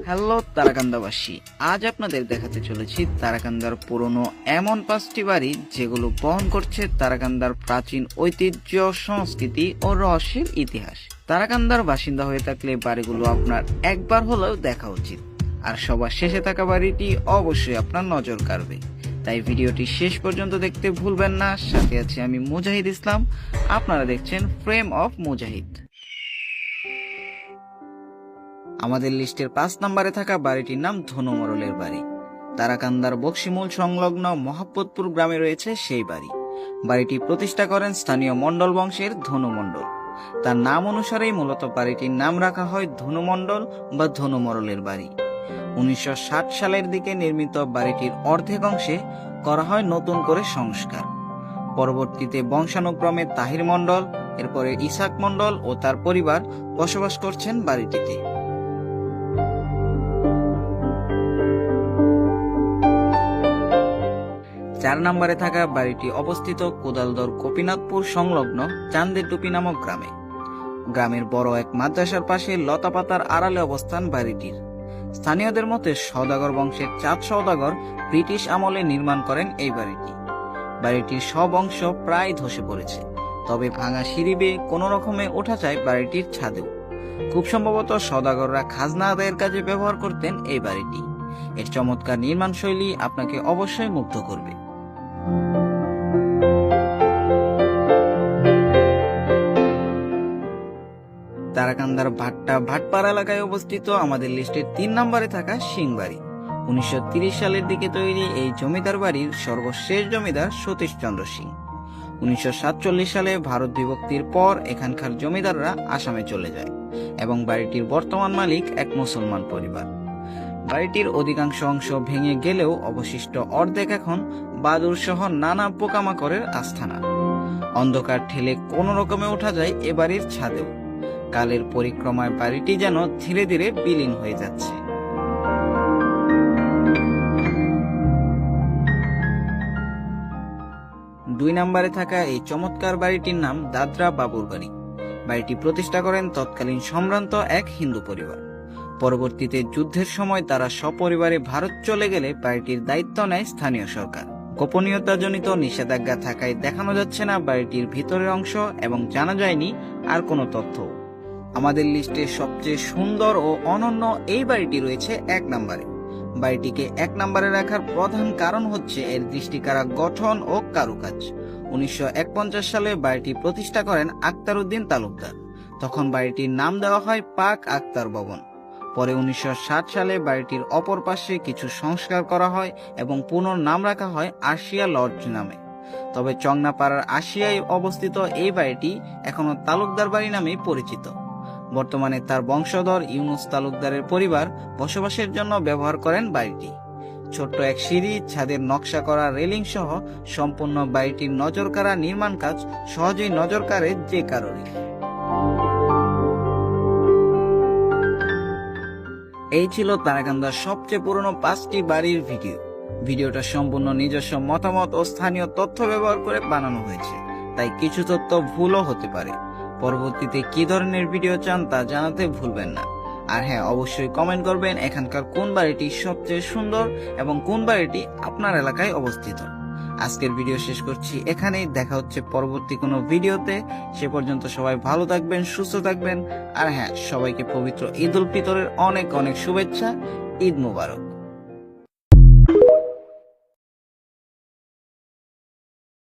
Hello তারাকান্দাবাসী, আজ আপনাদের দেখাতে চলেছি তারাকান্দার পুরনো এমন 5টি বাড়ি যেগুলো বহন করছে তারাকান্দার প্রাচীন ঐতিহ্য, সংস্কৃতি ও রহস্যের ইতিহাস। তারাকান্দার বাসিন্দা হয়ে থাকলে বাড়িগুলো আপনার একবার হলেও দেখা উচিত, আর সবার শেষে থাকা বাড়িটি অবশ্যই আপনার নজর কাড়বে। তাই ভিডিওটি শেষ পর্যন্ত দেখতে ভুলবেন না। সাথে আছে আমি মুজাহিদ ইসলাম, আপনারা দেখছেন ফ্রেম অফ মুজাহিদ। আমাদের লিস্টের 5 নম্বরে থাকা বাড়িটির নাম ধনুমরলের বাড়ি। তারাকান্দার বক্সিমূল সংলগ্ন মহাব্বতপুর গ্রামে রয়েছে সেই বাড়ি। বাড়িটি প্রতিষ্ঠা করেন স্থানীয় মন্ডল বংশের ধনুমন্ডল। তার নাম অনুসারেই মূলত বাড়িটির নাম রাখা হয় ধনুমন্ডল বা ধনুমরলের বাড়ি। 1960 সালের দিকে নির্মিত বাড়িটির অর্ধেক অংশে করা হয় নতুন করে সংস্কার। পরবর্তীতে বংশানুক্রমে তাহির মন্ডল, এরপরে ইসাক মন্ডল ও তার পরিবার বসবাস করছেন বাড়িটিতে। 4 নম্বরে থাকা বাড়িটি অবস্থিত কোদালদর গোপীনাথপুর সংলগ্ন চান্দের টুপি নামক গ্রামে। গ্রামের বড় এক মাদ্রাসার পাশে লতাপাতার আড়ালে অবস্থান বাড়িটির। স্থানীয়দের মতে সওদাগর বংশের চাঁদ সওদাগর ব্রিটিশ আমলে নির্মাণ করেন এই বাড়িটি। বাড়িটির সব অংশ প্রায় ধসে পড়েছে, তবে ভাঙা সিঁড়ি বেয়ে কোনো রকমে ওঠা যায় বাড়িটির ছাদেও। খুব সম্ভবত সওদাগররা খাজনা আদায়ের কাজে ব্যবহার করতেন এই বাড়িটি। এর চমৎকার নির্মাণ শৈলী আপনাকে অবশ্যই মুগ্ধ করবে। তারাকান্দার ভাটপাড়া এলাকায় অবস্থিত আমাদের লিস্টের 3 নম্বরে থাকা সিংবাড়ি। 1930 সালের দিকে তৈরি এই জমিদার বাড়ির সর্বশেষ জমিদার সতীশ চন্দ্র সিং। 1947 সালে ভারত বিভক্তির পর এখানকার জমিদাররা আসামে চলে যায় এবং বাড়িটির বর্তমান মালিক এক মুসলমান পরিবার। বাড়িটির অধিকাংশ অংশ ভেঙে গেলেও অবশিষ্ট অর্ধেক এখন বাদুর সহ নানা পোকামাকড়ের আস্থানা। অন্ধকার ঠেলে কোনো রকমে ওঠা যায় এ বাড়ির ছাদেও। কালের পরিক্রমায় বাড়িটি যেন ধীরে ধীরে বিলীন হয়ে যাচ্ছে। 2 নম্বরে থাকা এই চমৎকার বাড়িটির নাম দাদরা বাবুর বাড়ি। বাড়িটি প্রতিষ্ঠা করেন তৎকালীন সম্ভ্রান্ত এক হিন্দু পরিবার। পরবর্তীতে যুদ্ধের সময় তারা সপরিবারে ভারত চলে গেলে বাড়িটির দায়িত্ব নেয় স্থানীয় সরকার। গোপনীয়তাজনিত নিষেধাজ্ঞা থাকায় দেখানো যাচ্ছে না বাড়িটির ভিতরের অংশ এবং জানা যায়নি আর কোনো তথ্য। আমাদের লিস্টে সবচেয়ে সুন্দর ও অনন্য এই বাড়িটি রয়েছে 1 নম্বরে। বাড়িটিকে 1 নম্বরে রাখার প্রধান কারণ হচ্ছে এর দৃষ্টিকাড়া গঠন ও কারুকাজ। 1951 সালে বাড়িটি প্রতিষ্ঠা করেন আক্তার উদ্দিন তালুকদার। তখন বাড়িটির নাম দেওয়া হয় পাক আক্তার ভবন। পরে 1960 সালে বাড়িটির অপর পাশে কিছু সংস্কার করা হয় এবং পুনর্নাম রাখা হয় আশিয়া লজ নামে। তবে চংনাপাড়ার আশিয়ায় অবস্থিত এই বাড়িটি এখনো তালুকদার বাড়ি নামেই পরিচিত। বর্তমানে তার বংশধর ইউনুস তালুকদারের পরিবার বসবাসের জন্য ব্যবহার করেন বাড়িটি। ছোট্ট এক সিঁড়ি, ছাদের নকশা করা রেলিং সহ সম্পূর্ণ বাড়িটির নজরকাড়া নির্মাণ কাজ সহজেই নজর কাড়ে যে কারণে। এই ছিল তারাকান্দার সবচেয়ে পুরনো 5টি বাড়ির ভিডিওটা সম্পূর্ণ নিজস্ব মতামত ও স্থানীয় তথ্য ব্যবহার করে বানানো হয়েছে, তাই কিছু তথ্য ভুলও হতে পারে। পরবর্তীতে কি ধরনের ভিডিও চান তা জানাতে ভুলবেন না। আর হ্যাঁ, অবশ্যই কমেন্ট করবেন এখানকার কোন বাড়িটি সবচেয়ে সুন্দর এবং কোন বাড়িটি আপনার এলাকায় অবস্থিত। আজকের ভিডিও শেষ করছি এখানেই। দেখা হচ্ছে পরবর্তী কোনো ভিডিওতে। সে পর্যন্ত সবাই ভালো থাকবেন, সুস্থ থাকবেন। আর হ্যাঁ, সবাইকে পবিত্র ঈদ উল ফিতরের অনেক অনেক শুভেচ্ছা। ঈদ মুবারক।